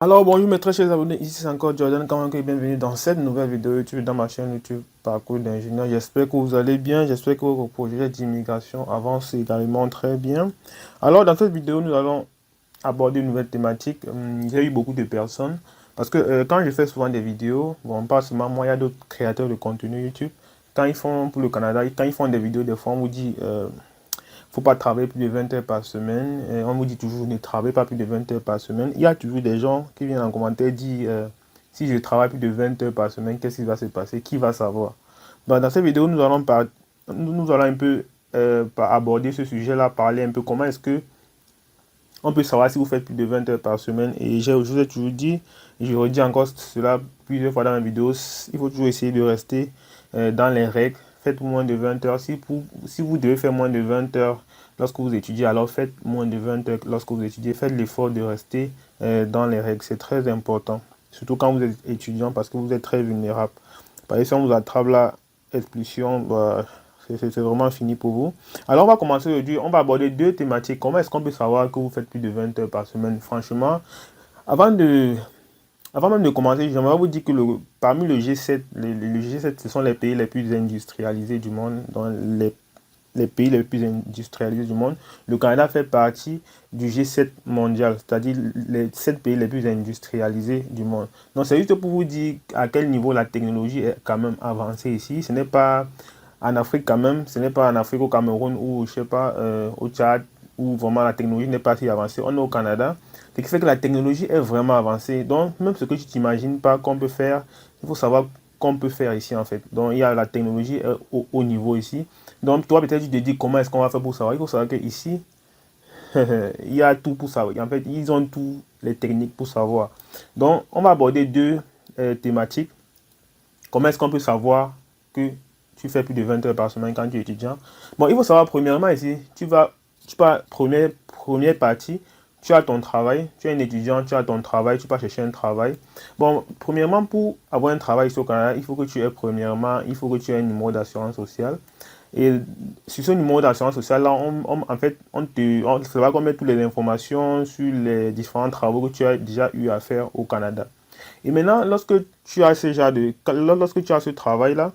Alors bonjour mes très chers abonnés, ici c'est encore Jordan Kamanko et bienvenue dans cette nouvelle vidéo YouTube dans ma chaîne YouTube Parcours d'ingénieur. J'espère que vous allez bien, j'espère que vos projets d'immigration avancent également très bien. Alors dans cette vidéo nous allons aborder une nouvelle thématique. Il y a eu beaucoup de personnes parce que quand je fais souvent des vidéos, bon pas seulement moi, il y a d'autres créateurs de contenu YouTube. Quand ils font pour le Canada, quand ils font des vidéos, des fois on vous dit faut pas travailler plus de 20 heures par semaine. Et on vous dit toujours ne travaillez pas plus de 20 heures par semaine. Il y a toujours des gens qui viennent en commentaire dire si je travaille plus de 20 heures par semaine, qu'est-ce qui va se passer? Qui va savoir? Donc, dans cette vidéo, nous allons un peu aborder ce sujet-là, parler un peu comment est-ce que on peut savoir si vous faites plus de 20 heures par semaine. Et je vous ai toujours dit, et je redis encore cela plusieurs fois dans mes vidéos, il faut toujours essayer de rester dans les règles. Faites moins de 20 heures. Si vous devez faire moins de 20 heures lorsque vous étudiez, alors faites moins de 20 heures lorsque vous étudiez. Faites l'effort de rester dans les règles. C'est très important. Surtout quand vous êtes étudiant parce que vous êtes très vulnérable. Par exemple, si on vous attrape la expulsion, bah, c'est vraiment fini pour vous. Alors, on va commencer aujourd'hui. On va aborder deux thématiques. Comment est-ce qu'on peut savoir que vous faites plus de 20 heures par semaine? Franchement, avant même de commencer, j'aimerais vous dire que parmi le G7, le G7, ce sont les pays les plus industrialisés du monde. Dans les pays les plus industrialisés du monde, le Canada fait partie du G7 mondial, c'est-à-dire les 7 pays les plus industrialisés du monde. Donc, c'est juste pour vous dire à quel niveau la technologie est quand même avancée ici. Ce n'est pas en Afrique quand même, ce n'est pas en Afrique, au Cameroun ou je sais pas, au Tchad, où vraiment la technologie n'est pas si avancée. On est au Canada, ce qui fait que la technologie est vraiment avancée. Donc, même ce que tu t'imagines pas qu'on peut faire, il faut savoir qu'on peut faire ici en fait. Donc, il y a la technologie au haut niveau ici. Donc, toi, peut-être, tu te dis comment est-ce qu'on va faire pour savoir. Il faut savoir qu'ici, il y a tout pour savoir. En fait, ils ont toutes les techniques pour savoir. Donc, on va aborder deux thématiques. Comment est-ce qu'on peut savoir que tu fais plus de 20 heures par semaine quand tu es étudiant? Bon, il faut savoir premièrement ici, première partie, tu as ton travail, tu es un étudiant, tu as ton travail, tu vas chercher un travail. Bon, premièrement, pour avoir un travail ici au Canada, il faut que tu aies un numéro d'assurance sociale. Et sur ce numéro d'assurance sociale, là, en fait, ça va qu'on met toutes les informations sur les différents travaux que tu as déjà eu à faire au Canada. Et maintenant, lorsque tu as ce travail-là,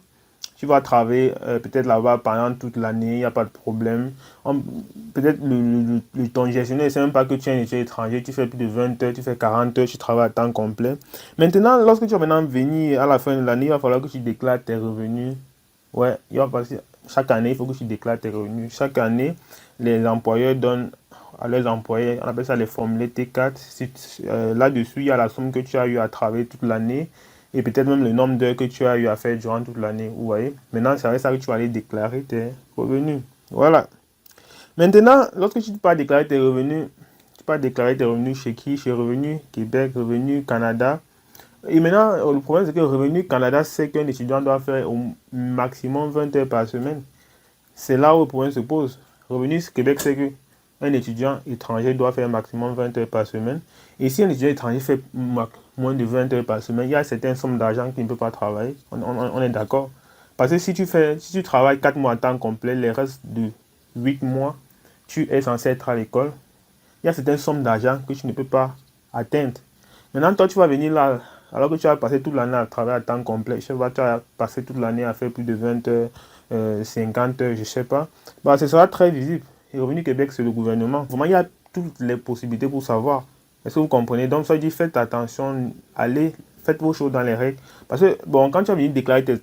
tu vas travailler peut-être là-bas pendant toute l'année, il n'y a pas de problème. Peut-être ton gestionnaire ne sait même pas que tu es un étudiant étranger, tu fais plus de 20 heures, tu fais 40 heures, tu travailles à temps complet. Maintenant, lorsque tu vas maintenant venir à la fin de l'année, il va falloir que tu déclares tes revenus. Ouais, chaque année, il faut que tu déclares tes revenus. Chaque année, les employeurs donnent à leurs employés, on appelle ça les formulaires T4. Là-dessus, il y a la somme que tu as eu à travailler toute l'année et peut-être même le nombre d'heures que tu as eu à faire durant toute l'année. Vous voyez? Maintenant, c'est avec ça que tu vas aller déclarer tes revenus. Voilà. Maintenant, lorsque tu vas déclarer tes revenus, tu vas déclarer tes revenus chez qui? Chez Revenu Québec, Revenu Canada. Et maintenant, le problème, c'est que Revenu Canada sait qu'un étudiant doit faire au maximum 20 heures par semaine. C'est là où le problème se pose. Revenu Québec sait que un étudiant étranger doit faire maximum 20 heures par semaine. Et si un étudiant étranger fait moins de 20 heures par semaine, il y a certaines sommes d'argent qui ne peut pas travailler. On est d'accord. Parce que si tu travailles 4 mois à temps complet, les restes de 8 mois, tu es censé être à l'école. Il y a certaines sommes d'argent que tu ne peux pas atteindre. Maintenant, toi, tu vas venir là, alors que tu vas passer toute l'année à travailler à temps complet. Tu vas passer toute l'année à faire plus de 20 heures, 50 heures, je ne sais pas. Bah, ce sera très visible. Et Revenu Québec, c'est le gouvernement. Vraiment, il y a toutes les possibilités pour savoir. Est-ce que vous comprenez? Donc, ça dit, faites attention, allez, faites vos choses dans les règles. Parce que, bon, quand tu vas venir déclarer tu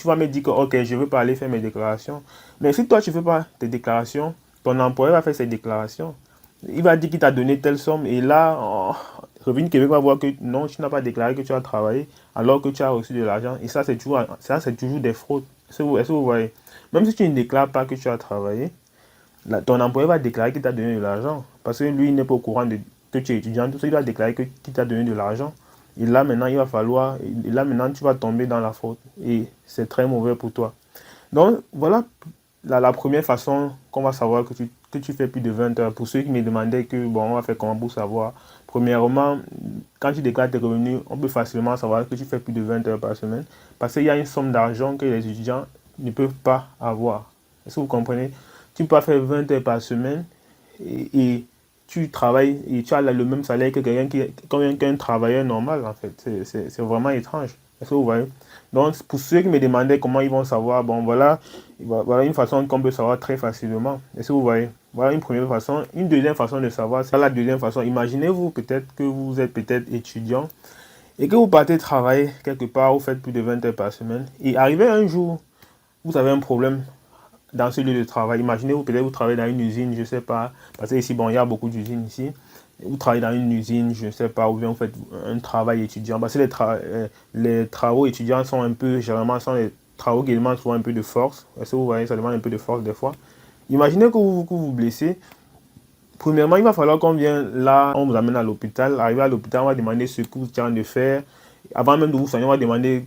vas me dire que, ok, je ne veux pas aller faire mes déclarations. Mais si toi, tu ne fais pas tes déclarations, ton employeur va faire ses déclarations. Il va dire qu'il t'a donné telle somme. Et là, Revenu Québec va voir que non, tu n'as pas déclaré que tu as travaillé alors que tu as reçu de l'argent. Et ça, c'est toujours des fraudes. Est-ce que vous voyez? Même si tu ne déclares pas que tu as travaillé, ton employeur va déclarer qu'il t'a donné de l'argent. Parce que lui, il n'est pas au courant que tu es étudiant. Tout ça, il va déclarer qu'il t'a donné de l'argent. Et là, maintenant, tu vas tomber dans la faute. Et c'est très mauvais pour toi. Donc, voilà la première façon qu'on va savoir que tu fais plus de 20 heures. Pour ceux qui me demandaient que, bon, on va faire comment pour savoir. Premièrement, quand tu déclares tes revenus, on peut facilement savoir que tu fais plus de 20 heures par semaine. Parce qu'il y a une somme d'argent que les étudiants ne peuvent pas avoir. Est-ce que vous comprenez? Tu peux pas faire 20 heures par semaine et tu travailles et tu as le même salaire que qu'un travailleur normal, en fait. C'est vraiment étrange. Est-ce que vous voyez? Donc, pour ceux qui me demandaient comment ils vont savoir, bon, voilà une façon qu'on peut savoir très facilement. Est-ce que vous voyez? Voilà une première façon. Une deuxième façon de savoir, c'est la deuxième façon. Imaginez-vous peut-être que vous êtes peut-être étudiant et que vous partez travailler quelque part, vous faites plus de 20 heures par semaine et arrivé un jour, vous avez un problème dans ce lieu de travail. Imaginez-vous, peut-être vous travaillez dans une usine, je ne sais pas, parce que ici, bon, il y a beaucoup d'usines ici. Vous travaillez dans une usine, je ne sais pas, ou bien vous faites un travail étudiant. Parce que les travaux étudiants sont un peu, généralement, sont les travaux qui demandent souvent un peu de force. Est-ce que vous voyez, ça demande un peu de force des fois. Imaginez que vous blessez. Premièrement, il va falloir qu'on vienne là, on vous amène à l'hôpital. Arrivé à l'hôpital, on va demander ce que vous êtes en train de faire. Avant même de vous soigner, on va demander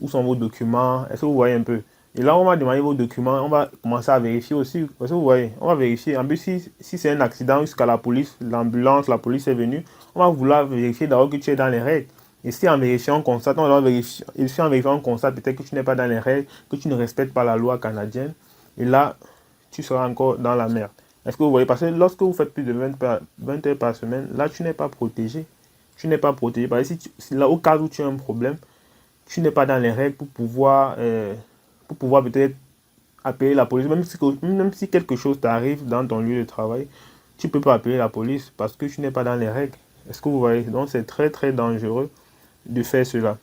où sont vos documents. Est-ce que vous voyez un peu? Et là, on va demander vos documents. On va commencer à vérifier aussi. Est-ce que vous voyez? On va vérifier. En plus, si c'est un accident, jusqu'à la police, l'ambulance, la police est venue, on va vouloir vérifier d'abord que tu es dans les règles. Et si en vérifiant, on constate, on va vérifier. Et si en vérifiant, on constate peut-être que tu n'es pas dans les règles, que tu ne respectes pas la loi canadienne. Et là, tu seras encore dans la merde. Est-ce que vous voyez? Parce que lorsque vous faites plus de 20 heures par semaine, là, tu n'es pas protégé. Tu n'es pas protégé. Parce que si là, au cas où tu as un problème, tu n'es pas dans les règles pour pouvoir peut-être appeler la police. Même si quelque chose t'arrive dans ton lieu de travail, tu ne peux pas appeler la police parce que tu n'es pas dans les règles. Est-ce que vous voyez? Donc, c'est très, très dangereux de faire cela.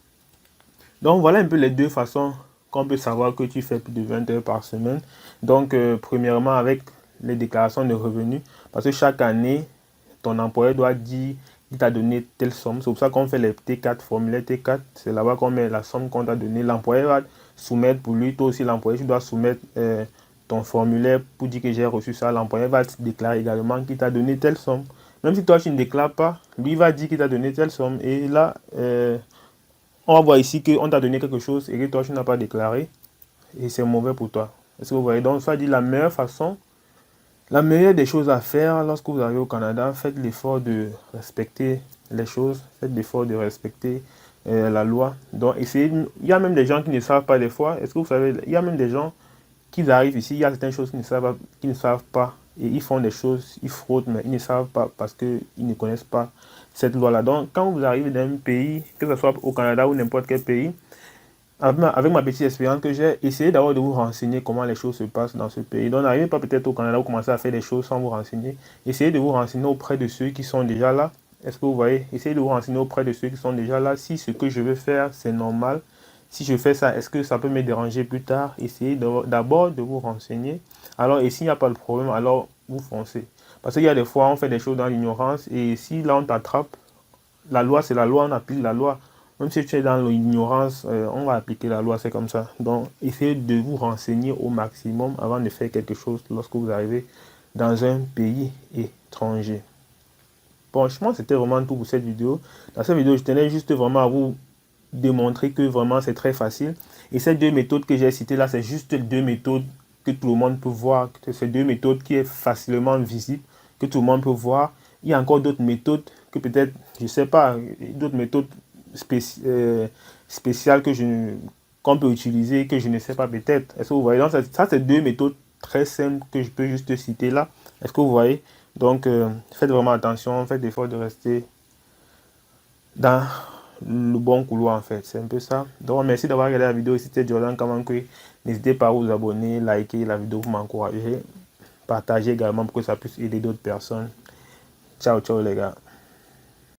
Donc, voilà un peu les deux façons qu'on peut savoir que tu fais plus de 20 heures par semaine. Donc, premièrement, avec les déclarations de revenus, parce que chaque année, ton employeur doit dire qu'il t'a donné telle somme. C'est pour ça qu'on fait les T4, formulaire T4. C'est là-bas qu'on met la somme qu'on t'a donnée. L'employeur va soumettre pour lui. Toi aussi, l'employeur, tu dois soumettre ton formulaire pour dire que j'ai reçu ça. L'employeur va te déclarer également qu'il t'a donné telle somme. Même si toi, tu ne déclares pas, lui va dire qu'il t'a donné telle somme. Et là, on va voir ici qu'on t'a donné quelque chose et que toi, tu n'as pas déclaré. Et c'est mauvais pour toi. Est-ce que vous voyez? Donc, ça dit la meilleure façon. La meilleure des choses à faire lorsque vous arrivez au Canada, faites l'effort de respecter les choses, faites l'effort de respecter la loi. Donc, essayez. Il y a même des gens qui ne savent pas des fois. Est-ce que vous savez, il y a même des gens qui arrivent ici, il y a certaines choses qu'ils ne savent pas. Et ils font des choses, ils fraudent, mais ils ne savent pas parce qu'ils ne connaissent pas cette loi-là. Donc, quand vous arrivez dans un pays, que ce soit au Canada ou n'importe quel pays, avec ma petite expérience que j'ai, essayé d'abord de vous renseigner comment les choses se passent dans ce pays. Donc, n'arrivez pas peut-être au Canada, vous commencez à faire des choses sans vous renseigner. Essayez de vous renseigner auprès de ceux qui sont déjà là. Est-ce que vous voyez? Essayez de vous renseigner auprès de ceux qui sont déjà là. Si ce que je veux faire, c'est normal. Si je fais ça, est-ce que ça peut me déranger plus tard? Essayez d'abord de vous renseigner. Alors, et s'il n'y a pas de problème, alors vous foncez. Parce qu'il y a des fois, on fait des choses dans l'ignorance. Et si là, on t'attrape, la loi, c'est la loi, on applique la loi. Même si tu es dans l'ignorance, on va appliquer la loi, c'est comme ça. Donc, essayez de vous renseigner au maximum avant de faire quelque chose lorsque vous arrivez dans un pays étranger. Bon, je pense que c'était vraiment tout pour cette vidéo. Dans cette vidéo, je tenais juste vraiment à vous démontrer que vraiment c'est très facile. Et ces deux méthodes que j'ai citées là, c'est juste deux méthodes que tout le monde peut voir. C'est deux méthodes qui est facilement visible, que tout le monde peut voir. Il y a encore d'autres méthodes que peut-être, je ne sais pas, d'autres méthodes spéciales qu'on peut utiliser, que je ne sais pas peut-être. Est-ce que vous voyez? Donc, ça c'est deux méthodes très simples que je peux juste citer là. Est-ce que vous voyez? Donc, faites vraiment attention, faites l'effort de rester dans le bon couloir en fait. C'est un peu ça. Donc, merci d'avoir regardé la vidéo. C'était Jordan Kamankwe. N'hésitez pas à vous abonner, liker la vidéo pour m'encourager. Partagez également pour que ça puisse aider d'autres personnes. Ciao, ciao les gars.